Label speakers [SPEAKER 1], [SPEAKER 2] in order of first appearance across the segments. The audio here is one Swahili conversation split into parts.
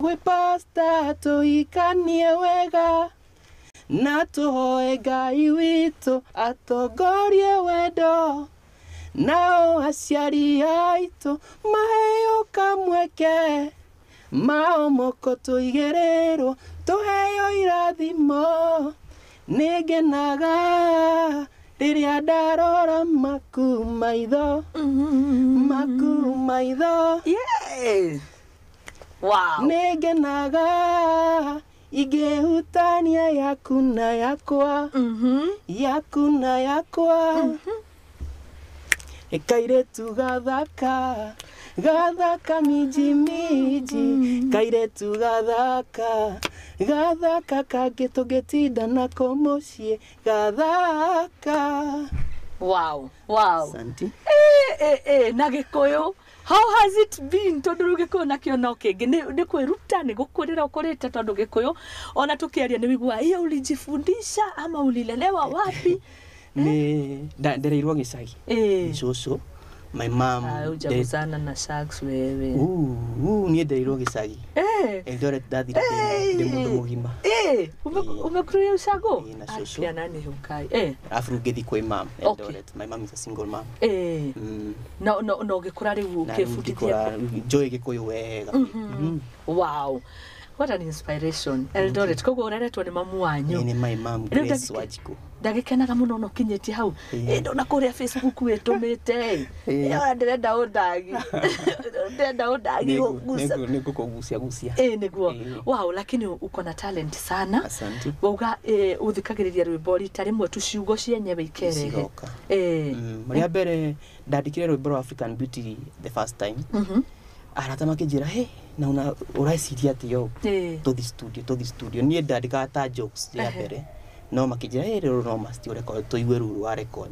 [SPEAKER 1] we pasta tuikanie wega na tuhoe Ngai witũ atongorie wendo nao aciari aitũ maheo kamweke mao moko tuigĩrĩrwo tuheo irathimo nĩngenaga rĩrĩa ndarora maku maitho maku maitho
[SPEAKER 2] Yeah. Wow.
[SPEAKER 1] nĩngenaga ingĩhutania yaku na yakwa yaku na yakwa Kairetu gathaka gathaka miji miji Kairetu gathaka gathaka kangĩ tũngĩtinda nako mũciĩ gathaka.
[SPEAKER 2] Wow. Wow.
[SPEAKER 1] Asante.
[SPEAKER 2] Na Gĩkũyũ, how has it been? Tondu rĩu Gĩkũyũ nakĩo no kĩngĩ nĩ kwĩruta nĩ gũkũrĩra ũkũrĩte tondu Gĩkũyũ ona tukĩaria nĩ wigua hiyo ulijifundisha ama ulilelewa wapi?
[SPEAKER 1] Ndereirwo gĩcagi. Cũcũ my mom
[SPEAKER 2] hujaguzana na sharks wewe.
[SPEAKER 1] Niĩ ndereirwo gĩcagi. Eldoret ndathire ndĩ mũndũ mũgima.
[SPEAKER 2] Umekuria usago?
[SPEAKER 1] Na cũcũ.
[SPEAKER 2] Pia nani hukai?
[SPEAKER 1] Alafu ngĩthi kwĩ mom Eldoret. My mom is a single mom.
[SPEAKER 2] No Gĩkũra rĩu ũkĩbundithia.
[SPEAKER 1] Joy Gĩkũyũ wega.
[SPEAKER 2] Wow. What an inspiration. Eldoret koguo ũreretwo nĩ mamu wanyu.
[SPEAKER 1] Nĩ my mom Grace Wajiko.
[SPEAKER 2] Ndagĩkenaga mũno no kinyĩtie hau. Ndona kũrĩa Facebook wĩtũmĩte. Ndĩrenda ũndagi. Ndĩrenda ũndagi gusa.
[SPEAKER 1] Nĩngũkũgucia gucia.
[SPEAKER 2] Nĩguo. Wow, lakini uko na talent sana.
[SPEAKER 1] Asante.
[SPEAKER 2] Wauga uthikagĩrĩria rwĩmbo rita rĩmwe tuciugo cienyewe ikerehe.
[SPEAKER 1] Rĩa mbere ndandĩkire rwĩmbo rwa African Beauty the first time. Arata makĩnjĩra na ũreciria atĩ tũthi studio niĩ ndandĩkaga ta jokes rĩa mbere no makĩnjĩra rĩrĩ no must record tũigue ruru wa record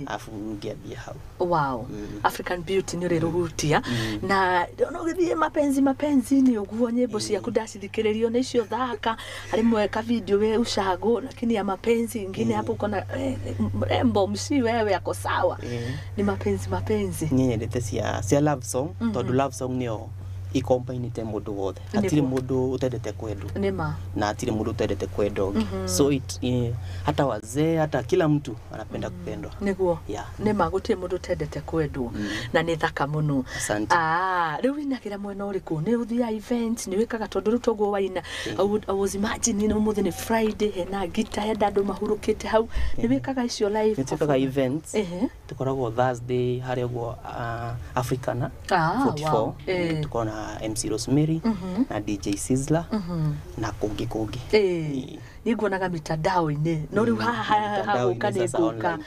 [SPEAKER 1] afu ngĩambia hau.
[SPEAKER 2] Wow. African Beauty nĩ rĩrurutia na no gĩthiĩ mapenzi ni ũguo nyĩmbo ciaku ndacithikĩrĩrio nĩ icio thaka harĩ mweka video we ushago lakini ya mapenzi ingine hapo uko na rembo msi wewe yako sawa ni mapenzi
[SPEAKER 1] niĩ nyendete cia love song tondũ love song nĩyo ikompainite mũndũ wothe hatirĩ mũndũ utendete kwendwo na hatirĩ mũndũ utendete kwendwo so hata wazee hata kila mtu anapenda kupendwa
[SPEAKER 2] niguo nĩma gũtirĩ mũndũ utendete kwendwo na nĩ thaka mũno.
[SPEAKER 1] Asante.
[SPEAKER 2] Rĩu wĩnagĩra mwena ũrĩkũ nĩ ũthia event nĩ wĩkaga tondũ rĩu toguo waina I was imagining ũmũthĩ nĩ Friday hena gita henda andũ mahurũkĩte hau nĩ wĩkaga icio live
[SPEAKER 1] wĩkaga events tukoragwo Thursday harĩ ũguo Africana 44 tukona MC Rosemary na DJ Sizzler na kũngĩ
[SPEAKER 2] niguonaga mitandao-inĩ no rĩu haha ukanĩguka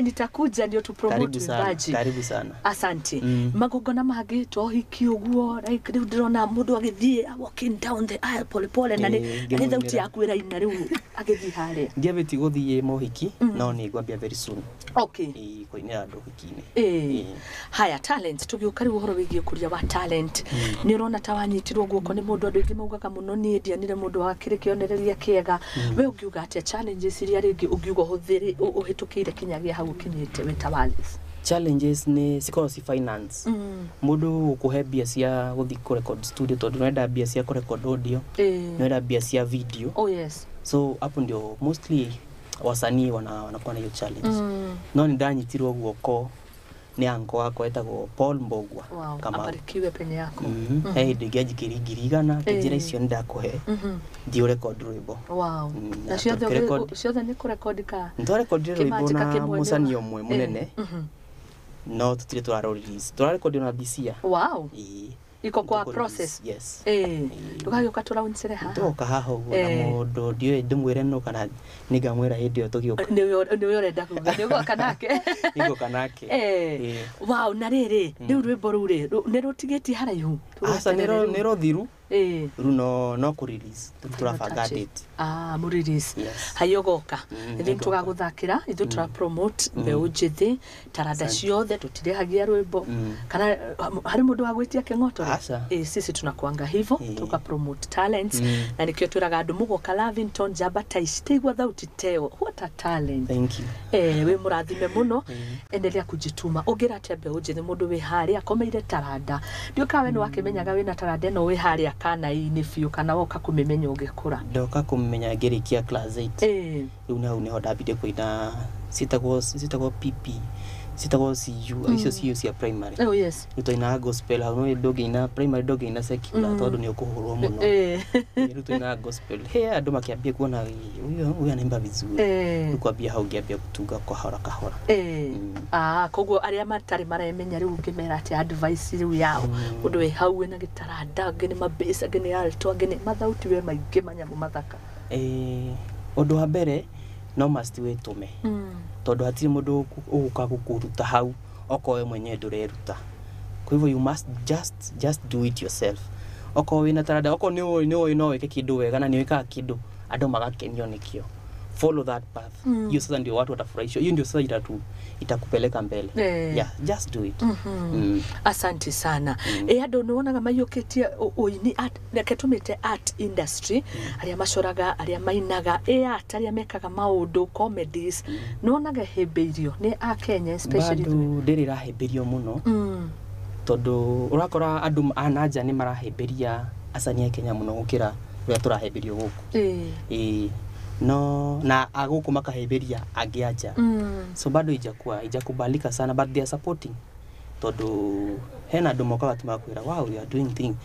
[SPEAKER 2] nitakuja ndio tu promote vibaji.
[SPEAKER 1] Karibu sana.
[SPEAKER 2] Asante. Magongona mangĩ tohiki ũguo like rĩu ndĩrona mũndũ agĩthiĩ walking down the aisle pole na nĩ thauti yaku ĩraina rĩu agĩthiĩ harĩa
[SPEAKER 1] ndiabeti gũthiĩ mohiki no nĩ ngwambia very soon.
[SPEAKER 2] Okay.
[SPEAKER 1] Kũinĩra andũ hiki-inĩ.
[SPEAKER 2] Haya talent tũgĩũka rĩu ũhoro wĩgiĩ ũkũria wa talent nĩ ũrona ta wanyitirwo guoko nĩ mũndũ andũ aingĩ maugaga mũno niĩ ndianire mũndũ wa kĩrĩ kĩonereria kĩega we ũngiuga atĩa challenges iria rĩngĩ ũngiuga ũhĩtũkĩire kinyagia hau kinyĩte wĩta Wallace?
[SPEAKER 1] Challenges ni sikorwo si finance. Mũndũ ũkũhe mbia cia gũthiĩ kũrecord studio tondũ nĩenda mbia cia kũrecord audio nĩenda mbia cia video.
[SPEAKER 2] Oh yes.
[SPEAKER 1] So hapo ndio mostly wasanii wanakuwa na hiyo challenge. No nĩ ndanyitirwo guoko ni anko wako etagwo Paul Mbogwa.
[SPEAKER 2] Kama abarikiwe penye yako.
[SPEAKER 1] Ndigiaji kirigirigana njira icio ndakuhe ndio record rwimbo.
[SPEAKER 2] Na ciothe nĩ kũrecord ka
[SPEAKER 1] ndo record rwimbo na musanio mwe munene no tutire twararelease twarecord na Bisia. Iko kwa process. Yes.
[SPEAKER 2] Tukagĩũka tũraũncere haha.
[SPEAKER 1] Tuka haha ũguo na mũndũ ndiũĩ ndĩmwĩre no kana nĩngamwĩra hĩndĩ ĩyo tũgĩũka.
[SPEAKER 2] Nĩ ũrenda kuga nĩũgoka nake.
[SPEAKER 1] Nĩũgoka nake.
[SPEAKER 2] Wow, na rĩrĩ rĩu rwĩmbo rũu rĩ nĩ rũtigĩtie haraihu.
[SPEAKER 1] Asa nĩ rũthiru. Runo no ku release turabanga date.
[SPEAKER 2] Mu release. Hayogoka. Then tugagũthakĩra ithu tura promote mbeũ njĩthĩ taranda ciothe tutirehagia rwĩmbo kana harĩ mũndũ wa gwĩtia kĩng'oto. Sisi tunakuanga hivyo tuka promote talents na nikio twiraga andũ mũgoka Lavington Jabata istigwa thauti teo. What a talent.
[SPEAKER 1] Thank you.
[SPEAKER 2] We mũrathime mũno endelea kujituma ũngĩra atĩa mbeũ njĩthĩ mũndũ wĩ harĩa akomeire taranda ndioka we nĩ wakĩmenya wamenyaga wina taranda no we haria kana-ini biũ kana woka kũmĩmenya ũgĩkũra?
[SPEAKER 1] Ndoka kũmĩmenya ngĩrĩkia class 8. Rĩu naũ nĩho ndambire kũina citagwo PP, citagwo CU, icio CU cia primary.
[SPEAKER 2] Oh yes.
[SPEAKER 1] Tũina gospel, hau no ndũngĩina primary, ndũngĩina secular tondũ nĩ ũkũhũrwo mũno. Rĩu tũina gospel. Andũ makĩambia kuona huyu anaimba vizuri. Kwambia hau ngĩambia gũtunga kahora kahora.
[SPEAKER 2] Koguo arĩa matarĩ maremenya rĩu ngĩmera atĩ advice rĩu yao ũndũ wĩ hau wĩna gĩtaranda, angĩ nĩ mabĩca, angĩ nĩ alto, angĩ nĩ mathauti we maingĩ manyamũ mathaka.
[SPEAKER 1] Ũndũ wa mbere no must wĩtũme. Tondũ hatirĩ mũndũ ũgũka gũkũruta hau okorwo we mwenyewe ndũreruta. Kwa hivyo you must just do it yourself. Okorwo wĩna taranda, okorwo nĩ ũĩ no wĩke kĩndũ wega na nĩ wĩkaga kĩndũ andũ magakenio nĩkĩo. Follow that path. Hiyo sasa ndio watu watafurahishwa. Hiyo ndio sasa itakupeleka mbele. Yeah, just do it.
[SPEAKER 2] Asante sana. Andũ nĩwonaga maiyũkĩtie ũini reke tũmĩte art industry, arĩa macoraga, arĩa mainaga, art arĩa mekaga maũndũ, comedies, nĩwonaga hĩmbĩirio nĩ a Kenya especially.
[SPEAKER 1] Bado ndĩrĩ rahĩmbĩrio mũno. Tondũ ũrakora andũ a nanja nĩ marahĩmbĩria acani a Kenya mũno gũkĩra ũrĩa tũrahĩmbĩrio gũkũ. No na agũkũ makahĩmbĩria angĩ anja. So bado ijakubalika sana, but they are supporting. Tondũ hena andũ mokaga tu makwĩra, wow, you are doing thing.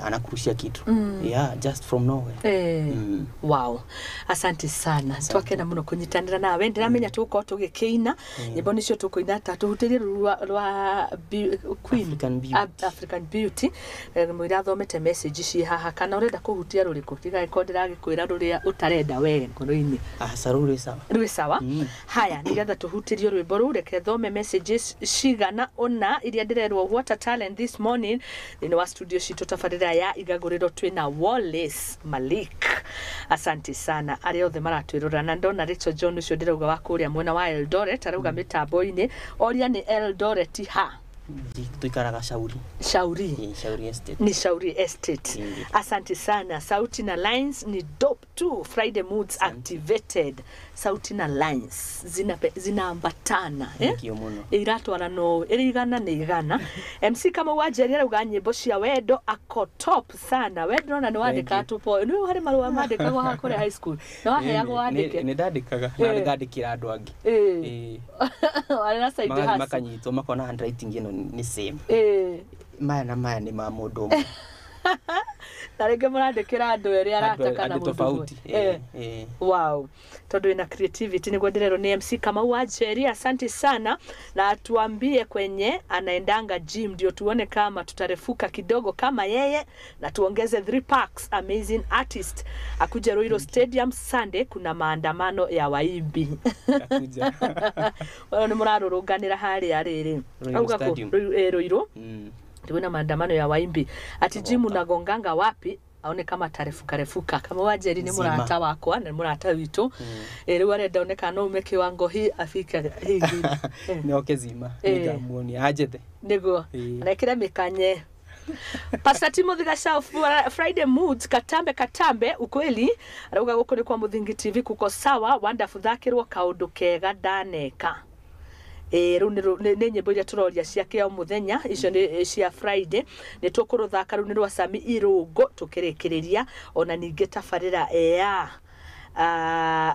[SPEAKER 1] Anakurushia kitu. Yeah, just from nowhere.
[SPEAKER 2] Wow. Asante sana. Twakena mũno kũnyitanĩra nawe. Ndiramenya tũgũkorwo tũgĩkĩina. Nyĩmbo nĩcio tũkũina ta tũhutĩrie rwa Queen African Beauty. Mwĩra athomete message ci haha kana ũrenda kũhutia rũrĩkũ? Tigagĩkorwo ndĩragĩkwĩra rũrĩa ũtarenda we ngoro-inĩ.
[SPEAKER 1] Rũrĩ sawa.
[SPEAKER 2] Rũrĩ sawa. Haya, nĩgetha tũhutĩrie rwĩmbo rũu, reke thome messages cigana ona iria ndĩrerwo what a talent this morning. Thĩinĩ wa studio citũ tabarĩra ya igagũrĩro twĩna Wallace Malik. Asante sana arĩa othe maratwĩrora, na ndona Rachel John ũcio ndĩrauga wa kũrĩa mwena wa Eldoret arauga mĩtambo-inĩ oria nĩ Eldoret ha
[SPEAKER 1] tuikaraga Shauri Estate.
[SPEAKER 2] Ni Shauri Estate. Asante sana. Sauti na Lines ni dope too. Friday moods activated. Sauti na Lines zinaambatana iratwara no irigana ni igana. MC kama wajeria rauga nyimbo cia wendo ako top sana. Wendo na wandika tupo ni hari marua mandika gwa hakore high school no aheagwo wandike
[SPEAKER 1] ni ndandikaga na ngandikira andu angi
[SPEAKER 2] wala side hasa
[SPEAKER 1] makanyitwo makona handwriting ino ni same maya na maya ni ma mundu umwe tareke murandikira andu eri arataka na mundu wow tondu ina creativity niguo ndirero ni MC kama wajeri. Asante sana na tuambie kwenye anaendanga gym ndio tuone kama tutarefuka kidogo kama yeye na tuongeze 3 packs. Amazing artist akuja Royal Stadium Sunday, kuna maandamano ya waimbi akuja wao ni murarurunganira hari ariri auga ko Royal tuona maandamano ya waimbi ati gym unagonganga wapi aone kama tarefuka kama wajeri ni murata wakwa na murata witu riu arenda oneka no ume kiwango hii afika hingi ni okezima ngamuoni ajete
[SPEAKER 2] nego anekira mikanye Pastor Timothy Gashaw Friday moods katambe ukweli arauga guko ni kwa Muthingi TV kuko sawa wonderful thakirwo kaundu kega daneka rĩu nĩ nyĩmbo iria tũroria cia kĩao Muthenya icio nĩ cia Friday nĩ tũkũrũthaka rĩu nĩ rwa Sami Irũngũ tũkĩrĩkĩrĩria ona ningĩ tabarĩra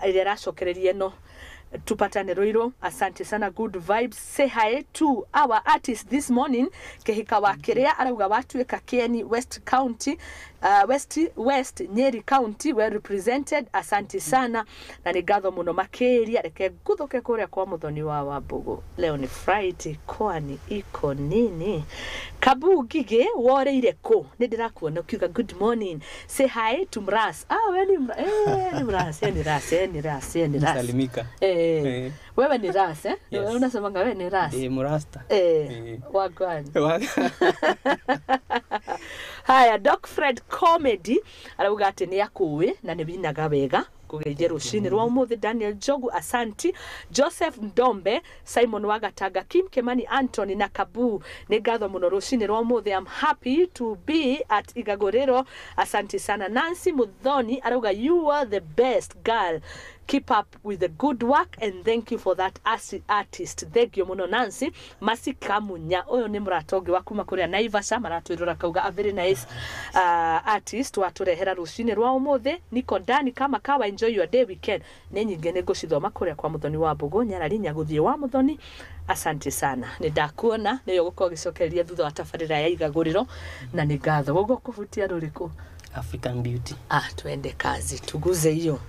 [SPEAKER 2] ĩrĩa racokereria no tupatane Roiro. Asante sana, good vibes. Say hi to our artist this morning Kehika wa Kirea arauga watuĩka Kieni West County West Nyeri County well represented. Asante sana na nĩ ngatho mũno makĩria. Reke ngũthũke kũrĩa kwa Muthoni wa Wambugu. Leo ni Friday, kwani iko nini? Kabu Gige woreire ko nĩ ndĩrakuona ukiuga good morning. Say hi to Mras. We ni Mras ni Ras
[SPEAKER 1] salimika
[SPEAKER 2] wewe ni Ras unasema wewe ni Ras
[SPEAKER 1] Murasta
[SPEAKER 2] wagwani haya Doc Fred Comedy arauga ati ni akuwe na nĩ binaga wega kugeithia rucini rwa umuthi. Daniel Jogu asanti. Joseph Ndombe, Simon Wagataga, Kim Kemani, Anthony na Kabu nĩ ngatho mũno rucini rwa umuthi. I'm happy to be at Igagorero. Asanti sana. Nancy Muthoni arauga you are the best girl. keep up with the good work, and thank you for that artist. Thank you muno Nancy Masika Munya. Oyo ni muratogi wa kuma kuria Naivasha, maratwirora kauga a very nice artist waturehera rucini rwa umuthe. Niko ndani kama kawa, enjoy your day weekend. Nenyinge nego cithoma kuria kwa Muthoni wa Mbogo Nyarari guthie wa Muthoni. Asante sana. Nidakuona niyo guko gicokeria thutha wa tabarira ya igaguriro na ni ngatho gugo kuvutia ruriku
[SPEAKER 1] African Beauty.
[SPEAKER 2] Twende kazi tuguze hiyo.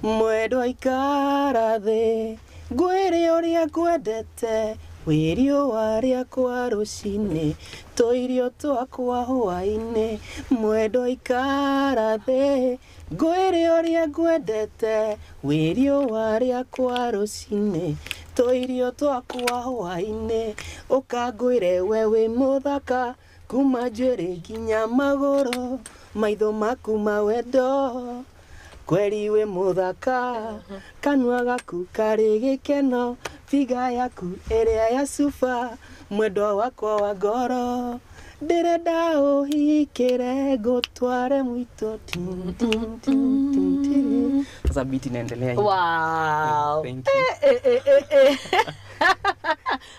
[SPEAKER 1] Mwendwa ikara thi ngwire uria kwendete wirio waria kwa rucini toirio twakwa hwaini. Mwendwa ikara thi ngwire uria kwendete wirio waria kwa rucini toirio twakwa hwaini. Ukangwire we wi muthaka kuma njwiri nginya maguru, maitho maku mawendo kweri we muthaka, kanua gaku kari gikeno, figa yaku iria ya sufa, mwendwa wakwa wa ngoro ndirenda uhikire ngutware mwito. Sasa beat inaendelea hivi.
[SPEAKER 2] Wow.
[SPEAKER 1] Thank you.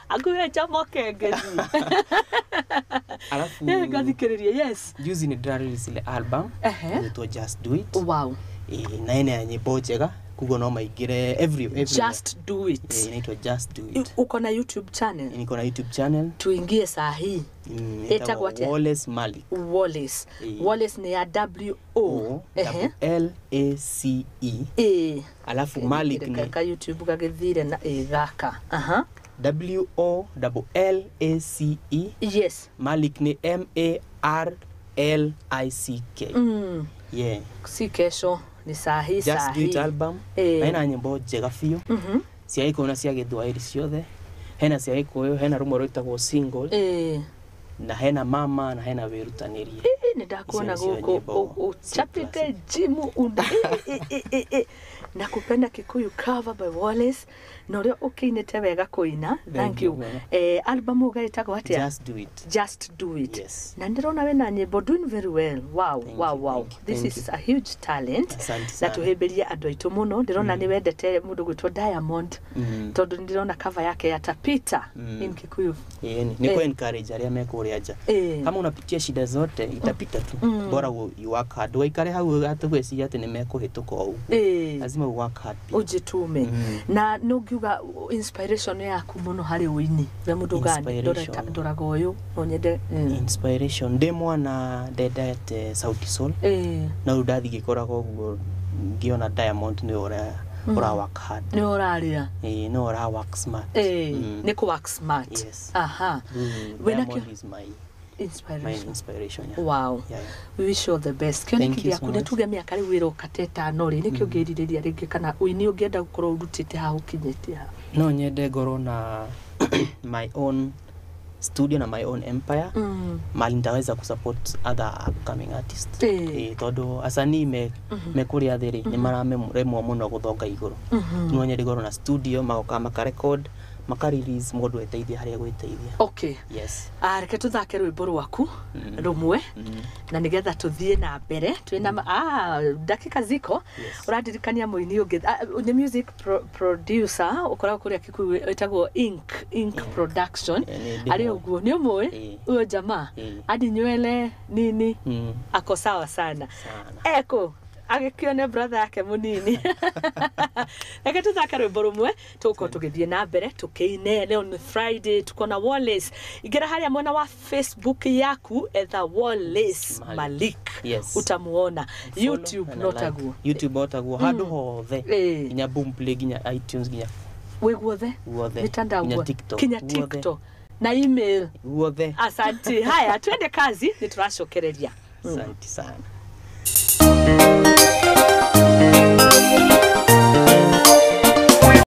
[SPEAKER 2] Akuwe chamo kengezi.
[SPEAKER 1] Alafu
[SPEAKER 2] gathikiriria yes.
[SPEAKER 1] Juzi ni release ile album inaitwa Just Do It.
[SPEAKER 2] Wow.
[SPEAKER 1] Na ina ya nyimbo njega kugo no maigire every
[SPEAKER 2] Just Do It.
[SPEAKER 1] Inaitwa Just Do It.
[SPEAKER 2] Uko na YouTube channel?
[SPEAKER 1] Niko na YouTube channel.
[SPEAKER 2] Tuingie saa hii.
[SPEAKER 1] Itakuwa Wallace Malik.
[SPEAKER 2] Wallace. Wallace ni ya W-O.
[SPEAKER 1] L-A-C-E. Alafu Malik ni
[SPEAKER 2] ka YouTube kagethire na gaka.
[SPEAKER 1] W-O-L-L-A-C-E.
[SPEAKER 2] Yes.
[SPEAKER 1] Malik ni M-A-R-L-I-C-K. Yeah.
[SPEAKER 2] Si kesho ni saa hii.
[SPEAKER 1] Just Do It album. Na ina nyimbo njega biũ. Cia iko na cia gĩthwaĩri ciothe. Hena cia iko hena rumwe rwĩtagwo single. Na hena mama na hena wĩrutanĩrie.
[SPEAKER 2] Nidakuona guko chapite jimu unda. Na kupenda Kikuyu cover by Wallace. Na rio ukinete wega kuina. Thank you. Album ugaitagwo atia?
[SPEAKER 1] Just Do It.
[SPEAKER 2] Just Do It.
[SPEAKER 1] Yes.
[SPEAKER 2] Na ndirona we na nyimbo doing very well. Wow. This is a huge talent. Na tuhemberia andu aitu muno. Ndirona ni wendete mundu gwitwo Diamond. Tondu ndirona cover yake yatapita in Kikuyu.
[SPEAKER 1] Niko encourage aria mekuria nja. Kama unapitia shida zote itapita tu. Bora you work hard. Waikare hau atugweciria ati ni mekuhituka u. Lazima work hard.
[SPEAKER 2] Ujitume. Na nugiuga inspiration yaku muno hari uini. We mundu gani ndoraga uyu onyende
[SPEAKER 1] inspiration ndemwa na dedete Sauti Sol. Na udathi gikoragwo guo ngiona Diamond ni ora work hard.
[SPEAKER 2] Ni oraria.
[SPEAKER 1] No ora work smart.
[SPEAKER 2] Ni ku work smart.
[SPEAKER 1] Yes.
[SPEAKER 2] Diamond
[SPEAKER 1] is my
[SPEAKER 2] inspiration.
[SPEAKER 1] Yeah.
[SPEAKER 2] Wow.
[SPEAKER 1] Yeah.
[SPEAKER 2] We wish you the best. Kyo niki ya kune tuge miaka ri wiro kateta nori nikyo geririria ringi kana uini ungienda gukorwo urutite ha ukinyetia. No
[SPEAKER 1] nyende ngoro na my own studio na my own empire. Mali ndaweza kusupport other upcoming artists. Todo asani mekuria thiri ni mararemwo muno guthonga iguru. No nyende ngoro na studio magoka makarecord makarelease mundu eteithia haria gwiteithia.
[SPEAKER 2] Okay.
[SPEAKER 1] Yes.
[SPEAKER 2] Reke tuthake rwimbo rwaku rumwe na nigetha tuthie na mbere twina dakika ziko. Uradirikania muini ungi the music producer ukoragwo kuria Kikuyu etagwo Ink Production. Ari uguo ni umwe uyo jamaa hadi nywele nini ako sawa sana. Eko agikione brother yake munini. Reke tuthake rwimbo rumwe tuko tugithie na mbere tukiine. Leo ni Friday tuko na Wallace. Igira haria mwena wa Facebook yaku etha Wallace Malik.
[SPEAKER 1] Yes.
[SPEAKER 2] Utamuona YouTube notaguo.
[SPEAKER 1] YouTube otaguo handu hothe. Inya Boomplay ginya iTunes ginya
[SPEAKER 2] wiguothe mitandao
[SPEAKER 1] kinya
[SPEAKER 2] TikTok na email
[SPEAKER 1] guothe.
[SPEAKER 2] Asante. Haya twende kazi ni turacokereria.
[SPEAKER 1] Asante sana.